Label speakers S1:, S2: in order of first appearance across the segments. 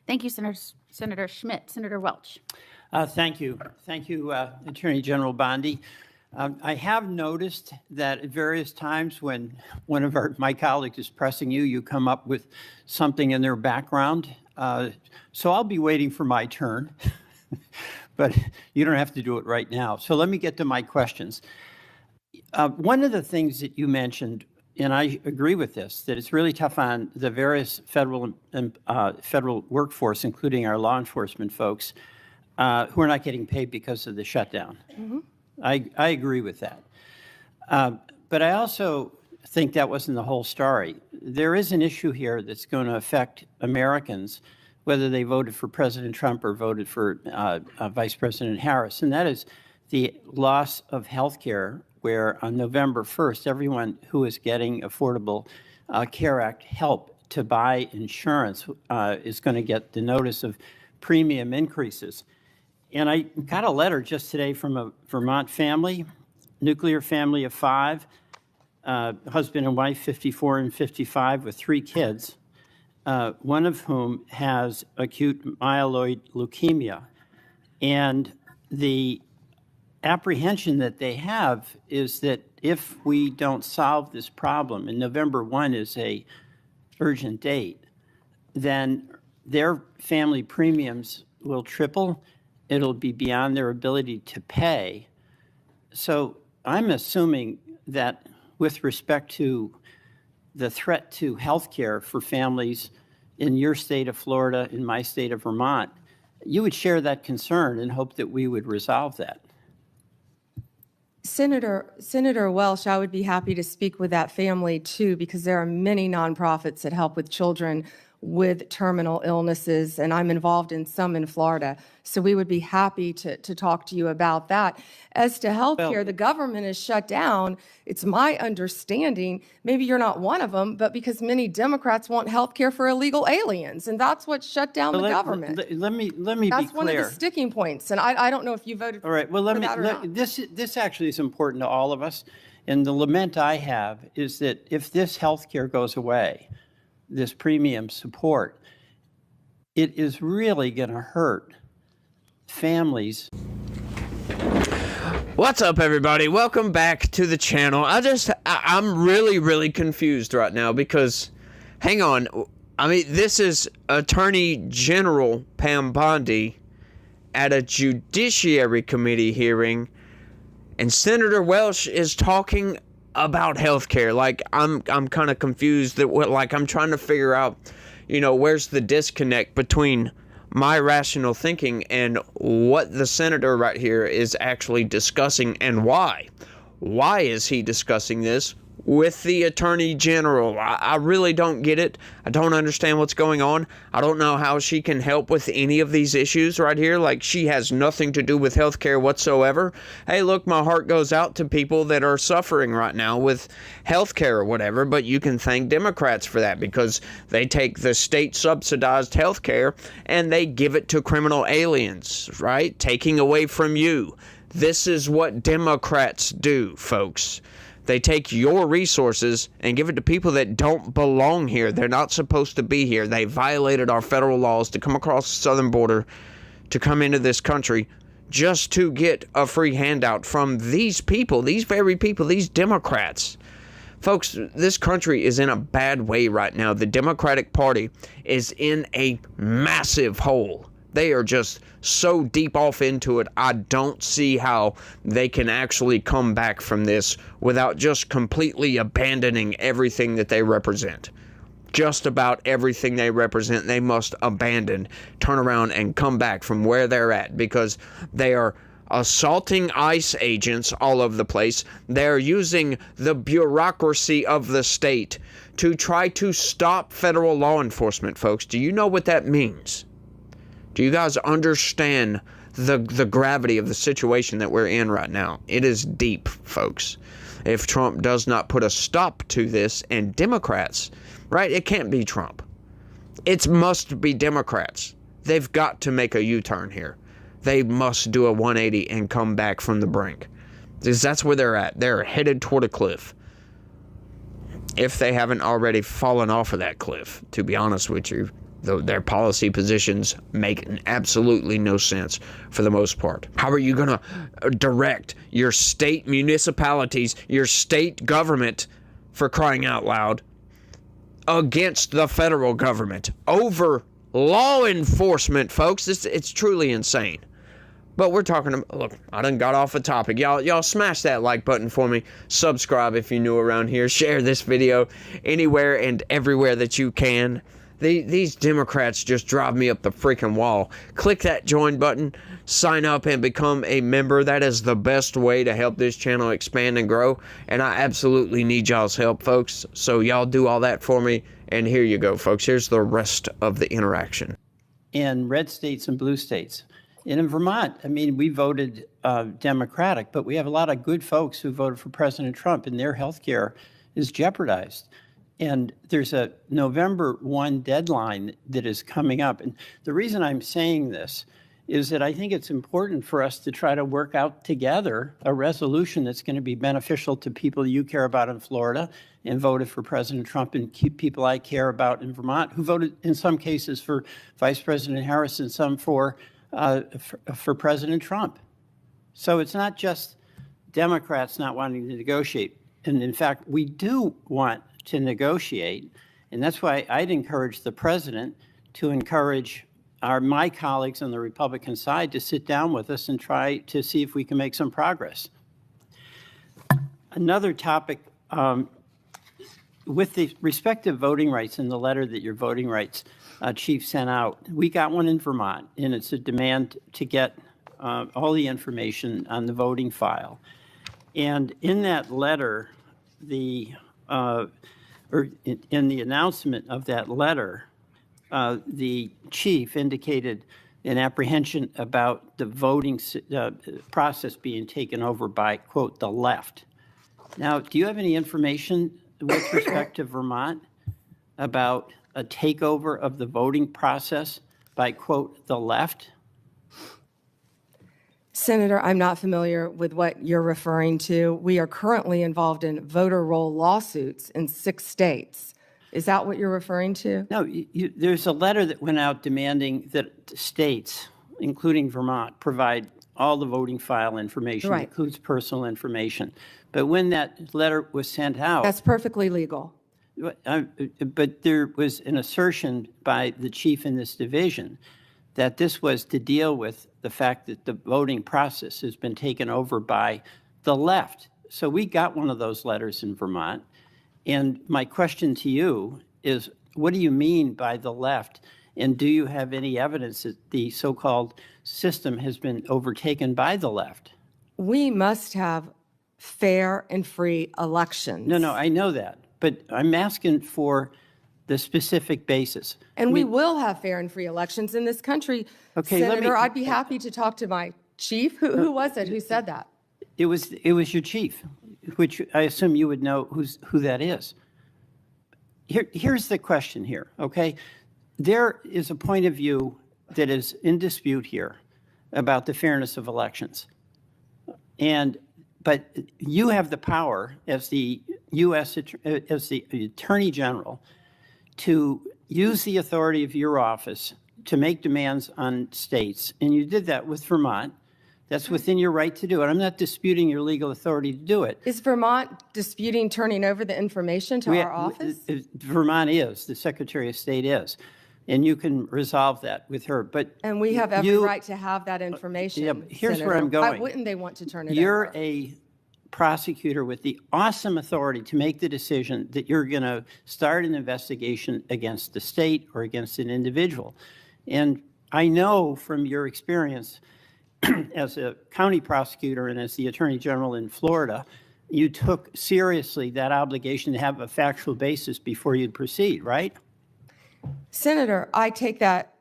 S1: Thank you, Senator Schmidt. Senator Welch.
S2: Thank you. Thank you, Attorney General Bondi. I have noticed that at various times when one of my colleagues is pressing you, you come up with something in their background. So I'll be waiting for my turn, but you don't have to do it right now. So let me get to my questions. One of the things that you mentioned, and I agree with this, that it's really tough on the various federal workforce, including our law enforcement folks, who are not getting paid because of the shutdown. Mm-hmm. I agree with that. But I also think that wasn't the whole story. There is an issue here that's going to affect Americans, whether they voted for President Trump or voted for Vice President Harris, and that is the loss of health care, where on November 1st, everyone who is getting Affordable Care Act help to buy insurance is going to get the notice of premium increases. And I got a letter just today from a Vermont family, nuclear family of 5, husband and wife, 54 and 55, with 3 kids, one of whom has acute myeloid leukemia. And the apprehension that they have is that if we don't solve this problem, and November 1 is a urgent date, then their family premiums will triple. It'll be beyond their ability to pay. So I'm assuming that with respect to the threat to health care for families in your state of Florida, in my state of Vermont, you would share that concern and hope that we would resolve that.
S3: Senator Welch, I would be happy to speak with that family too, because there are many nonprofits that help with children with terminal illnesses, and I'm involved in some in Florida. So we would be happy to talk to you about that. As to health care, the government is shut down. It's my understanding, maybe you're not one of them, but because many Democrats want health care for illegal aliens, and that's what shut down the government.
S2: Let me
S3: That's
S2: be clear.
S3: one of the sticking points, and I don't know if you voted
S2: all right, well,
S3: for that or not.
S2: This actually is important to all of us, and the lament I have is that if this health care goes away, this premium support, it is really going to hurt families.
S4: What's up, everybody? Welcome back to the channel. I'm really confused right now because, hang on, I mean, this is Attorney General Pam Bondi at a Judiciary Committee hearing, and Senator Welch is talking about healthcare. Like, I'm kind of confused that I'm trying to figure out, where's the disconnect between my rational thinking and what the senator right here is actually discussing, and why. Why is he discussing this with the Attorney General? I really don't get it. I don't understand what's going on. I don't know how she can help with any of these issues right here. Like, she has nothing to do with healthcare whatsoever. Hey, look, my heart goes out to people that are suffering right now with healthcare or whatever, but you can thank Democrats for that because they take the state-subsidized healthcare and they give it to criminal aliens, right? Taking away from you. This is what Democrats do, folks. They take your resources and give it to people that don't belong here. They're not supposed to be here. They violated our federal laws to come across the southern border, to come into this country, just to get a free handout from these people, these very people, these Democrats. Folks, this country is in a bad way right now. The Democratic Party is in a massive hole. They are just so deep off into it. I don't see how they can actually come back from this without just completely abandoning everything that they represent. Just about everything they represent, they must abandon, turn around, and come back from where they're at, because they are assaulting ICE agents all over the place. They're using the bureaucracy of the state to try to stop federal law enforcement, folks. Do you know what that means? Do you guys understand the gravity of the situation that we're in right now? It is deep, folks. If Trump does not put a stop to this, and Democrats, right? It can't be Trump. It must be Democrats. They've got to make a U-turn here. They must do a 180 and come back from the brink. Because that's where they're at. They're headed toward a cliff. If they haven't already fallen off of that cliff, to be honest with you. Their policy positions make absolutely no sense for the most part. How are you going to direct your state municipalities, your state government, for crying out loud, against the federal government over law enforcement, folks? It's truly insane. But we're talking about, look, I done got off a topic. Y'all smash that like button for me. Subscribe if you're new around here. Share this video anywhere and everywhere that you can. These Democrats just drive me up the freaking wall. Click that join button, sign up and become a member. That is the best way to help this channel expand and grow. And I absolutely need y'all's help, folks. So y'all do all that for me. And here you go, folks. Here's the rest of the interaction.
S2: In red states and blue states. And in Vermont, I mean, we voted Democratic, but we have a lot of good folks who voted for President Trump, and their health care is jeopardized. And there's a November 1 deadline that is coming up. And the reason I'm saying this is that I think it's important for us to try to work out together a resolution that's going to be beneficial to people you care about in Florida and voted for President Trump, and keep people I care about in Vermont who voted in some cases for Vice President Harris and some for President Trump. So it's not just Democrats not wanting to negotiate. And in fact, we do want to negotiate. And that's why I'd encourage the president to encourage my colleagues on the Republican side to sit down with us and try to see if we can make some progress. Another topic, with the respective voting rights in the letter that your voting rights chief sent out, we got one in Vermont, and it's a demand to get all the information on the voting file. And in that letter, in the announcement of that letter, the chief indicated an apprehension about the voting process being taken over by, quote, the left. Now, do you have any information with respect to Vermont about a takeover of the voting process by, quote, the left?
S3: Senator, I'm not familiar with what you're referring to. We are currently involved in voter roll lawsuits in 6 states. Is that what you're referring to?
S2: No, there's a letter that went out demanding that states, including Vermont, provide all the voting file information,
S3: Right.
S2: includes personal information. But when that letter was sent out,
S3: That's perfectly legal.
S2: but there was an assertion by the chief in this division that this was to deal with the fact that the voting process has been taken over by the left. So we got one of those letters in Vermont. And my question to you is, what do you mean by the left? And do you have any evidence that the so-called system has been overtaken by the left?
S3: We must have fair and free elections.
S2: No, I know that. But I'm asking for the specific basis.
S3: And we will have fair and free elections in this country.
S2: Okay, let me-
S3: Senator, I'd be happy to talk to my chief. Who was it who said that?
S2: It was your chief, which I assume you would know who that is. Here's the question here, okay? There is a point of view that is in dispute here about the fairness of elections. But you have the power as the as the Attorney General to use the authority of your office to make demands on states. And you did that with Vermont. That's within your right to do it. I'm not disputing your legal authority to do it.
S3: Is Vermont disputing turning over the information to our office?
S2: Vermont is, the Secretary of State is. And you can resolve that with her. But
S3: And we have every right to have that information.
S2: Yeah, but here's where
S3: Senator.
S2: I'm going.
S3: Why wouldn't they want to turn it
S2: You're
S3: over?
S2: a prosecutor with the awesome authority to make the decision that you're going to start an investigation against the state or against an individual. And I know from your experience as a county prosecutor and as the Attorney General in Florida, you took seriously that obligation to have a factual basis before you'd proceed, right?
S3: Senator, I take that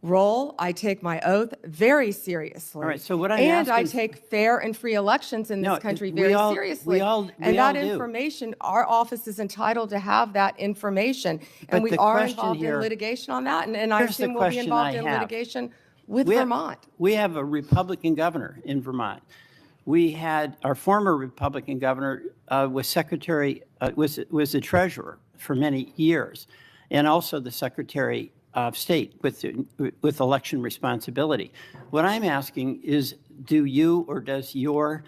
S3: role, I take my oath very seriously.
S2: All right, so what I'm
S3: And I
S2: asking-
S3: take fair and free elections in this
S2: No,
S3: country
S2: we
S3: very
S2: all-
S3: seriously.
S2: we all
S3: And that
S2: do.
S3: information, our office is entitled to have that information.
S2: But
S3: And we
S2: the
S3: are
S2: question
S3: involved
S2: here-
S3: in litigation on that, and I
S2: Here's the
S3: assume we'll be
S2: question
S3: involved
S2: I
S3: in
S2: have.
S3: litigation with
S2: We have-
S3: Vermont.
S2: We have a Republican governor in Vermont. We had our former Republican governor was the treasurer for many years. and also the Secretary of State with election responsibility. What I'm asking is, do you or does your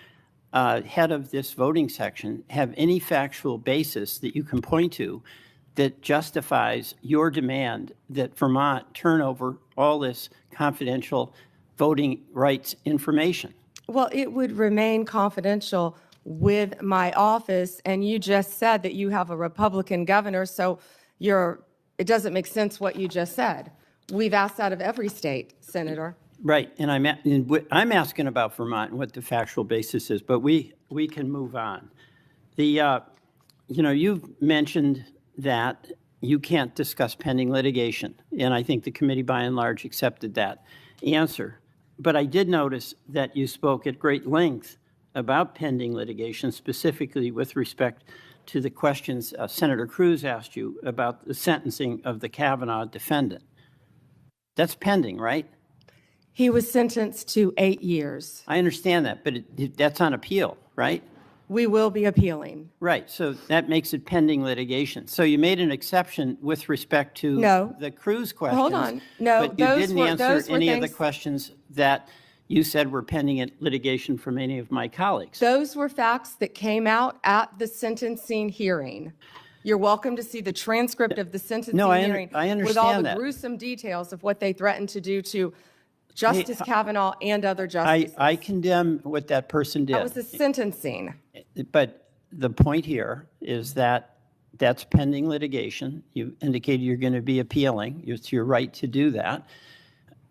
S2: head of this voting section have any factual basis that you can point to that justifies your demand that Vermont turn over all this confidential voting rights information?
S3: Well, it would remain confidential with my office, and you just said that you have a Republican governor, so it doesn't make sense what you just said. We've asked that of every state, Senator.
S2: Right, and I'm asking about Vermont and what the factual basis is, but we can move on. You've mentioned that you can't discuss pending litigation, and I think the committee by and large accepted that answer. But I did notice that you spoke at great length about pending litigation, specifically with respect to the questions Senator Cruz asked you about the sentencing of the Kavanaugh defendant. That's pending, right?
S3: He was sentenced to 8 years.
S2: I understand that, but that's on appeal, right?
S3: We will be appealing.
S2: Right, so that makes it pending litigation. So you made an exception with respect to
S3: No.
S2: the Cruz questions.
S3: Hold on. No,
S2: but you
S3: those
S2: didn't
S3: were-
S2: answer
S3: those were
S2: any of the
S3: things-
S2: questions that you said were pending at litigation from any of my colleagues.
S3: Those were facts that came out at the sentencing hearing. You're welcome to see the transcript of the sentencing
S2: No, I
S3: hearing with all
S2: understand
S3: the
S2: that.
S3: gruesome details of what they threatened to do to Justice Kavanaugh and other justices.
S2: I condemn what that person did.
S3: That was the sentencing.
S2: But the point here is that that's pending litigation. You indicated you're going to be appealing. It's your right to do that.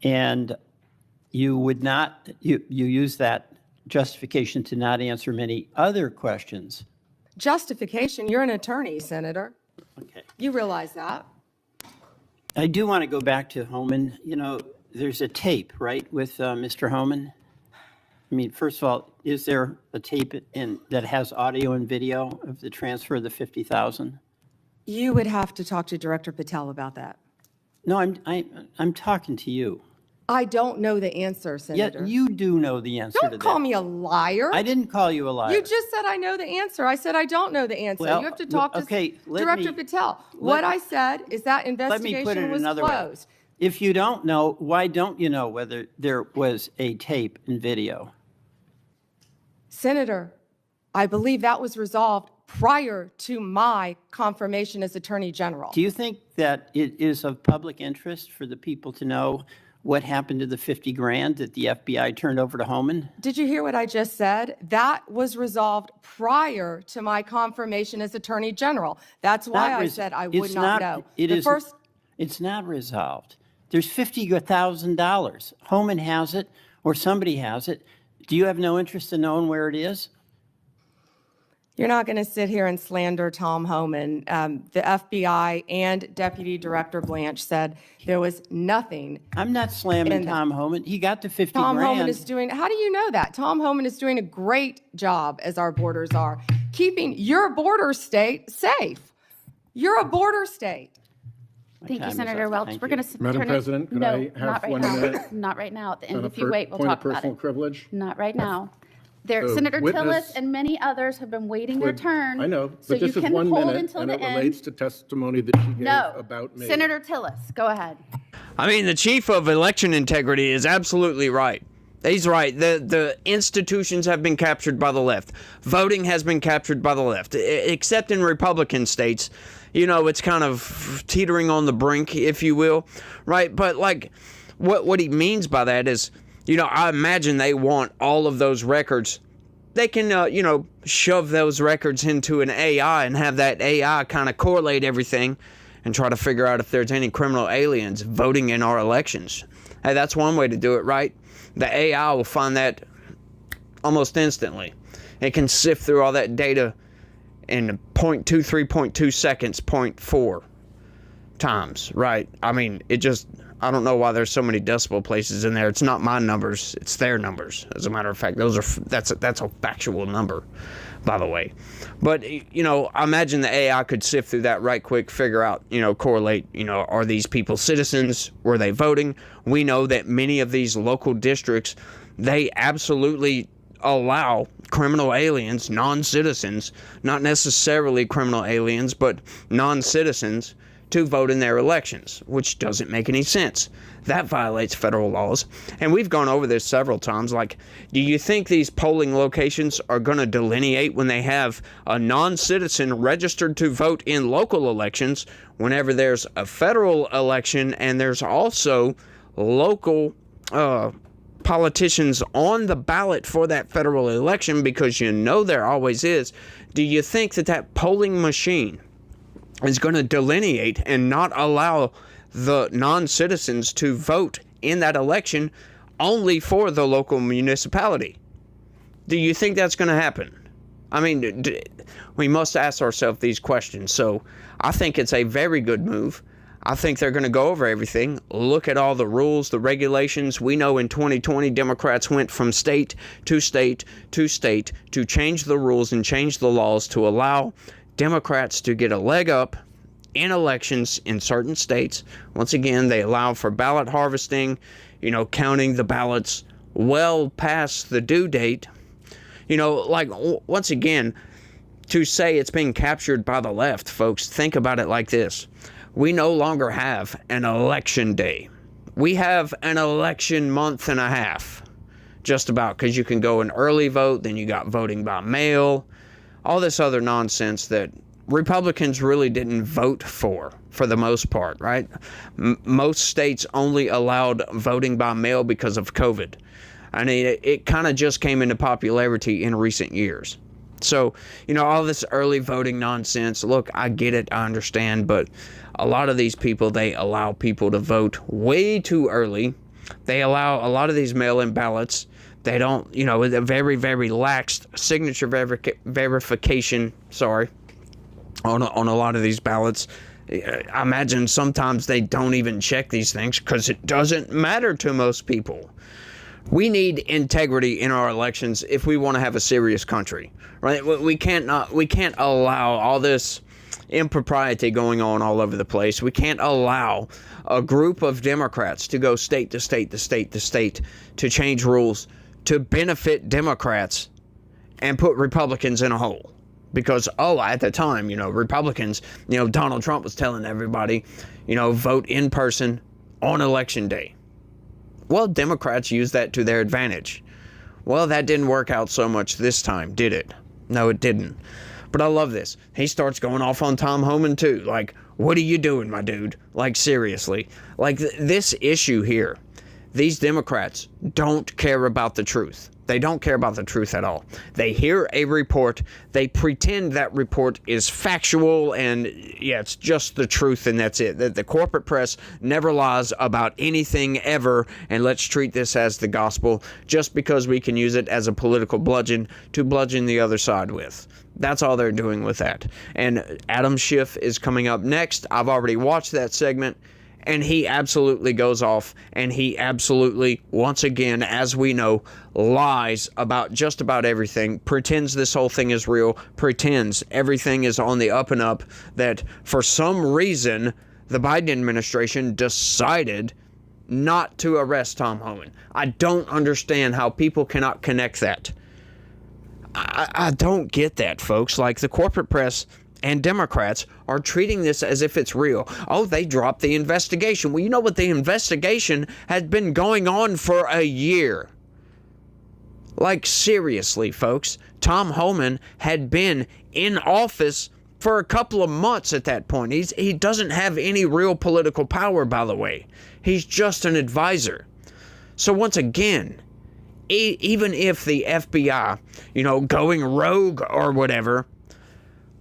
S2: And you would not, you use that justification to not answer many other questions.
S3: Justification, you're an attorney, Senator.
S2: Okay.
S3: You realize that.
S2: I do want to go back to Homan. There's a tape, right, with Mr. Homan? I mean, first of all, is there a tape that has audio and video of the transfer of the $50,000?
S3: You would have to talk to Director Patel about that.
S2: No, I'm talking to you.
S3: I don't know the answer, Senator.
S2: Yet you do know the answer to that.
S3: Don't call me a liar.
S2: I didn't call you a liar.
S3: You just said I know the answer. I said I don't know the answer.
S2: Well,
S3: you have to talk to
S2: okay, let
S3: Director
S2: me-
S3: Patel. What I said is that
S2: Let me put it
S3: investigation was
S2: another way.
S3: closed.
S2: If you don't know, why don't you know whether there was a tape and video?
S3: Senator, I believe that was resolved prior to my confirmation as Attorney General.
S2: Do you think that it is of public interest for the people to know what happened to the $50,000 that the FBI turned over to Homan?
S3: Did you hear what I just said? That was resolved prior to my confirmation as Attorney General. That's why I said I would not know.
S2: It's not resolved. There's $50,000. Homan has it, or somebody has it. Do you have no interest in knowing where it is?
S3: You're not going to sit here and slander Tom Homan. The FBI and Deputy Director Blanche said there was nothing.
S2: I'm not slamming
S3: And-
S2: Tom Homan. He got the $50,000.
S3: Tom Homan is doing, how do you know that? Tom Homan is doing a great job, as our borders are, keeping your border state safe. You're a border state.
S1: Thank you,
S2: time is
S1: Senator
S2: up.
S1: Welch.
S2: Thank
S1: We're
S2: you.
S1: going to
S5: Madam President, could I have
S1: not right
S5: 1
S1: now.
S5: minute?
S1: Not right now. At the end,
S5: On a
S1: if you wait, we'll
S5: point of
S1: talk about
S5: personal
S1: it.
S5: privilege?
S1: Not right now. There,
S5: So
S1: Senator
S5: witness-
S1: Tillis and many others have been waiting their
S5: Would-
S1: turn.
S5: I know,
S1: So
S5: but
S1: you
S5: this is
S1: can
S5: 1
S1: hold
S5: minute,
S1: until
S5: and
S1: the
S5: it
S1: end.
S5: relates to testimony that she gave
S1: No,
S5: about me.
S1: Senator Tillis, go ahead.
S4: I mean, the chief of election integrity is absolutely right. He's right. The institutions have been captured by the left. Voting has been captured by the left, except in Republican states. It's kind of teetering on the brink, if you will, right? But like, what he means by that is, I imagine they want all of those records. They can, shove those records into an AI and have that AI kind of correlate everything and try to figure out if there's any criminal aliens voting in our elections. Hey, that's one way to do it, right? The AI will find that almost instantly. It can sift through all that data in 0.23.2 seconds, 0.4 times, right? I mean, I don't know why there's so many decimal places in there. It's not my numbers, it's their numbers. As a matter of fact, that's a factual number, by the way. But, I imagine the AI could sift through that right quick, figure out, correlate, are these people citizens? Were they voting? We know that many of these local districts, they absolutely allow criminal aliens, non-citizens, not necessarily criminal aliens, but non-citizens, to vote in their elections, which doesn't make any sense. That violates federal laws. And we've gone over this several times. Like, do you think these polling locations are going to delineate when they have a non-citizen registered to vote in local elections whenever there's a federal election and there's also local politicians on the ballot for that federal election, because you know there always is? Do you think that that polling machine is going to delineate and not allow the non-citizens to vote in that election only for the local municipality? Do you think that's going to happen? I mean, we must ask ourselves these questions. So I think it's a very good move. I think they're going to go over everything, look at all the rules, the regulations. We know in 2020, Democrats went from state to state to state to change the rules and change the laws to allow Democrats to get a leg up in elections in certain states. Once again, they allow for ballot harvesting, counting the ballots well past the due date. Once again, to say it's being captured by the left, folks, think about it like this. We no longer have an election day. We have an election month and a half, just about, because you can go and early vote, then you got voting by mail, all this other nonsense that Republicans really didn't vote for the most part, right? Most states only allowed voting by mail because of COVID. I mean, it kind of just came into popularity in recent years. So, all this early voting nonsense, look, I get it, I understand, but a lot of these people, they allow people to vote way too early. They allow a lot of these mail-in ballots. They don't, with a very, very lax signature verification, on a lot of these ballots. I imagine sometimes they don't even check these things because it doesn't matter to most people. We need integrity in our elections if we want to have a serious country, right? We can't allow all this impropriety going on all over the place. We can't allow a group of Democrats to go state to state to state to state to change rules to benefit Democrats and put Republicans in a hole. Because, at the time, Republicans, Donald Trump was telling everybody, vote in person on election day. Well, Democrats used that to their advantage. Well, that didn't work out so much this time, did it? No, it didn't. But I love this. He starts going off on Tom Homan, too. Like, what are you doing, my dude? Like, seriously. Like, this issue here, these Democrats don't care about the truth. They don't care about the truth at all. They hear a report, they pretend that report is factual, and it's just the truth, and that's it. The corporate press never lies about anything ever, and let's treat this as the gospel just because we can use it as a political bludgeon to bludgeon the other side with. That's all they're doing with that. And Adam Schiff is coming up next. I've already watched that segment. And he absolutely goes off, and he absolutely, once again, as we know, lies about just about everything, pretends this whole thing is real, pretends everything is on the up and up, that for some reason the Biden administration decided not to arrest Tom Homan. I don't understand how people cannot connect that. I don't get that, folks. Like, the corporate press and Democrats are treating this as if it's real. Oh, they dropped the investigation. Well, you know what? The investigation has been going on for a year. Like, seriously, folks. Tom Homan had been in office for a couple of months at that point. He doesn't have any real political power, by the way. He's just an advisor. So once again, even if the FBI, going rogue or whatever,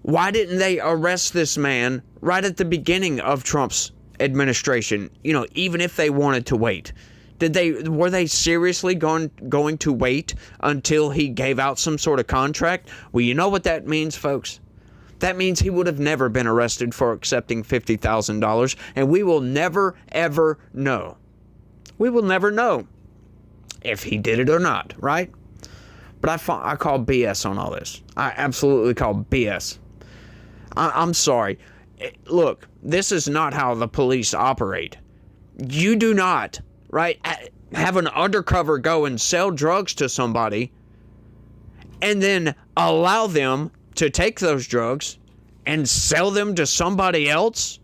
S4: why didn't they arrest this man right at the beginning of Trump's administration? Even if they wanted to wait, were they seriously going to wait until he gave out some sort of contract? Well, you know what that means, folks? That means he would have never been arrested for accepting $50,000, and we will never, ever know. We will never know if he did it or not, right? But I call BS on all this. I absolutely call BS. I'm sorry. Look, this is not how the police operate. You do not, right, have an undercover go and sell drugs to somebody and then allow them to take those drugs and sell them to somebody else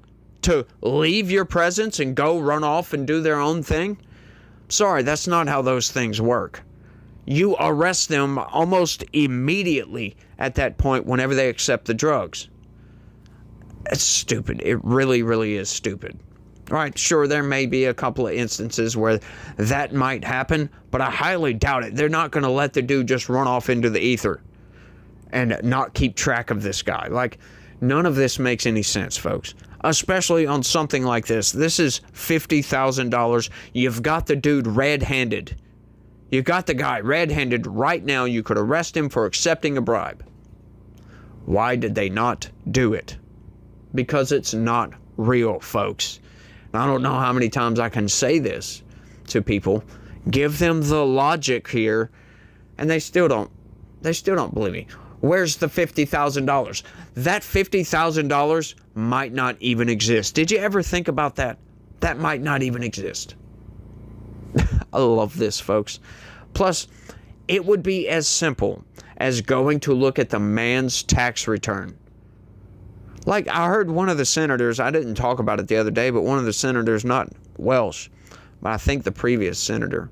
S4: to leave your presence and go run off and do their own thing? Sorry, that's not how those things work. You arrest them almost immediately at that point whenever they accept the drugs. It's stupid. It really, really is stupid. All right, sure, there may be a couple of instances where that might happen, but I highly doubt it. They're not going to let the dude just run off into the ether and not keep track of this guy. Like, none of this makes any sense, folks. Especially on something like this. This is $50,000. You've got the dude red-handed. You got the guy red-handed right now. You could arrest him for accepting a bribe. Why did they not do it? Because it's not real, folks. And I don't know how many times I can say this to people. Give them the logic here, and they still don't believe me. Where's the $50,000? That $50,000 might not even exist. Did you ever think about that? That might not even exist. I love this, folks. Plus, it would be as simple as going to look at the man's tax return. Like, I heard one of the senators, I didn't talk about it the other day, but one of the senators, not Welch, but I think the previous senator,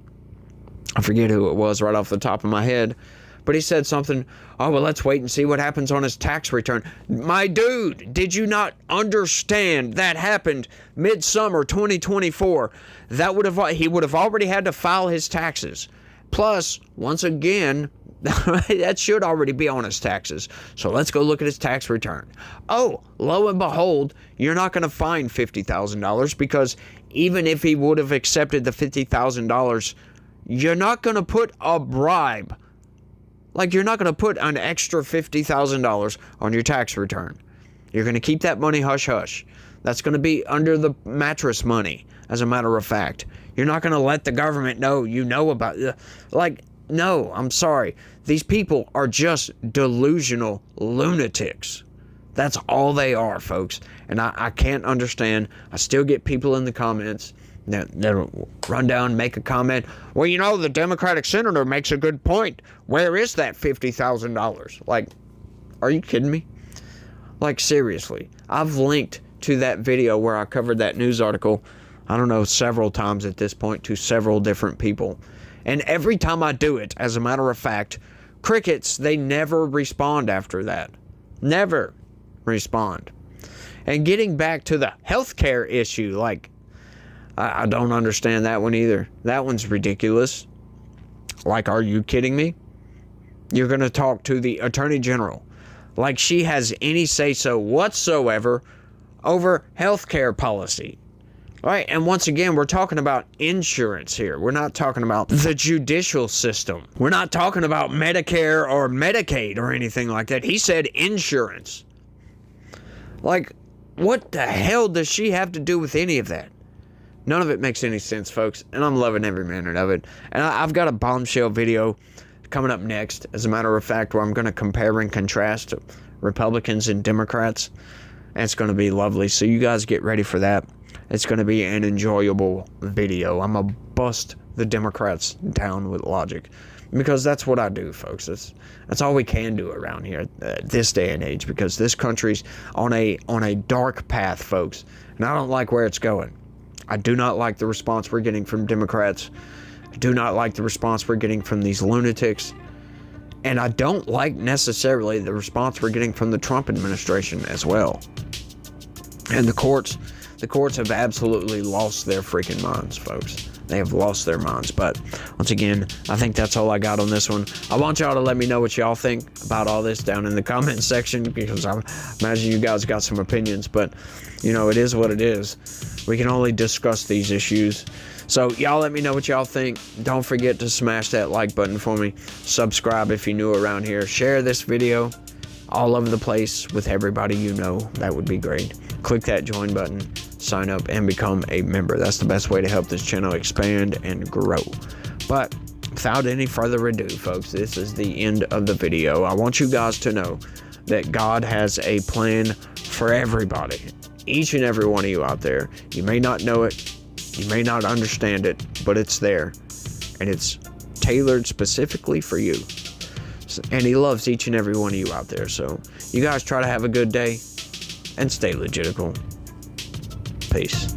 S4: I forget who it was right off the top of my head, but he said something, oh, well, let's wait and see what happens on his tax return. My dude, did you not understand that happened midsummer 2024? He would have already had to file his taxes. Plus, once again, that should already be on his taxes. So let's go look at his tax return. Oh, lo and behold, you're not going to find $50,000 because even if he would have accepted the $50,000, you're not going to put a bribe. Like, you're not going to put an extra $50,000 on your tax return. You're going to keep that money hush-hush. That's going to be under the mattress money, as a matter of fact. You're not going to let the government know you know about it. Like, no, I'm sorry. These people are just delusional lunatics. That's all they are, folks. And I can't understand. I still get people in the comments that'll run down and make a comment. Well, you know, the Democratic senator makes a good point. Where is that $50,000? Like, are you kidding me? Like, seriously. I've linked to that video where I covered that news article, I don't know, several times at this point to several different people. And every time I do it, as a matter of fact, crickets, they never respond after that. Never respond. And getting back to the healthcare issue, like, I don't understand that one either. That one's ridiculous. Like, are you kidding me? You're going to talk to the Attorney General like she has any say-so whatsoever over healthcare policy. All right, and once again, we're talking about insurance here. We're not talking about the judicial system. We're not talking about Medicare or Medicaid or anything like that. He said insurance. Like, what the hell does she have to do with any of that? None of it makes any sense, folks, and I'm loving every minute of it. And I've got a bombshell video coming up next, as a matter of fact, where I'm going to compare and contrast Republicans and Democrats. And it's going to be lovely, so you guys get ready for that. It's going to be an enjoyable video. I'm going to bust the Democrats down with logic, because that's what I do, folks. That's all we can do around here this day and age, because this country's on a dark path, folks, and I don't like where it's going. I do not like the response we're getting from Democrats. I do not like the response we're getting from these lunatics. And I don't like necessarily the response we're getting from the Trump administration as well. And the courts have absolutely lost their freaking minds, folks. They have lost their minds. But once again, I think that's all I got on this one. I want y'all to let me know what y'all think about all this down in the comment section, because I imagine you guys got some opinions. But, you know, it is what it is. We can only discuss these issues. So y'all let me know what y'all think. Don't forget to smash that like button for me. Subscribe if you're new around here. Share this video all over the place with everybody you know. That would be great. Click that join button, sign up, and become a member. That's the best way to help this channel expand and grow. But without any further ado, folks, this is the end of the video. I want you guys to know that God has a plan for everybody. Each and every one of you out there. You may not know it, you may not understand it, but it's there. And it's tailored specifically for you. And he loves each and every one of you out there. So you guys try to have a good day and stay logical. Peace.